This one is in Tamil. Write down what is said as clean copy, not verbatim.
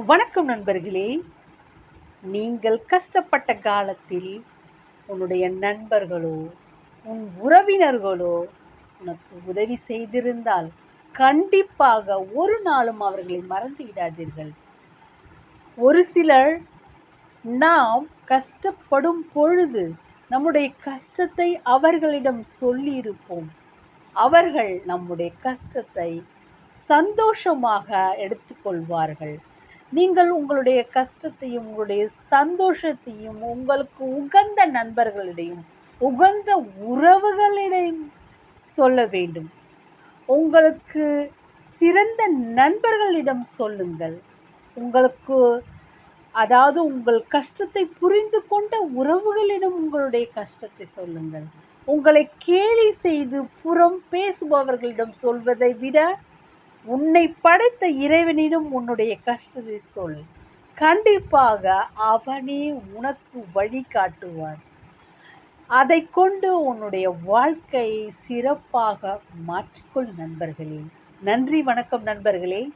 வணக்கம் நண்பர்களே. நீங்கள் கஷ்டப்பட்ட காலத்தில் உன்னுடைய நண்பர்களோ, உன் உறவினர்களோ உனக்கு உதவி செய்திருந்தால், கண்டிப்பாக ஒரு நாளும் அவர்களை மறந்து விடாதீர்கள். ஒரு சிலர் நாம் கஷ்டப்படும் பொழுது நம்முடைய கஷ்டத்தை அவர்களிடம் சொல்லியிருப்போம். அவர்கள் நம்முடைய கஷ்டத்தை சந்தோஷமாக எடுத்துக்கொள்வார்கள். நீங்கள் உங்களுடைய கஷ்டத்தையும் உங்களுடைய சந்தோஷத்தையும் உங்களுக்கு உகந்த நண்பர்களிடையும் உகந்த உறவுகளிடையும் சொல்ல வேண்டும். உங்களுக்கு சிறந்த நண்பர்களிடம் சொல்லுங்கள். உங்களுக்கு உங்கள் கஷ்டத்தை புரிந்து கொண்ட உறவுகளிடம் உங்களுடைய கஷ்டத்தை சொல்லுங்கள். உங்களை கேலி செய்து புறம் பேசுபவர்களிடம் சொல்வதை விட உன்னை படைத்த இறைவனிடம் உன்னுடைய கஷ்டத்தை சொல். கண்டிப்பாக அவனே உனக்கு வழி காட்டுவார். அதை கொண்டு உன்னுடைய வாழ்க்கையை சிறப்பாக மாற்றிக்கொள் நண்பர்களே. நன்றி, வணக்கம் நண்பர்களே.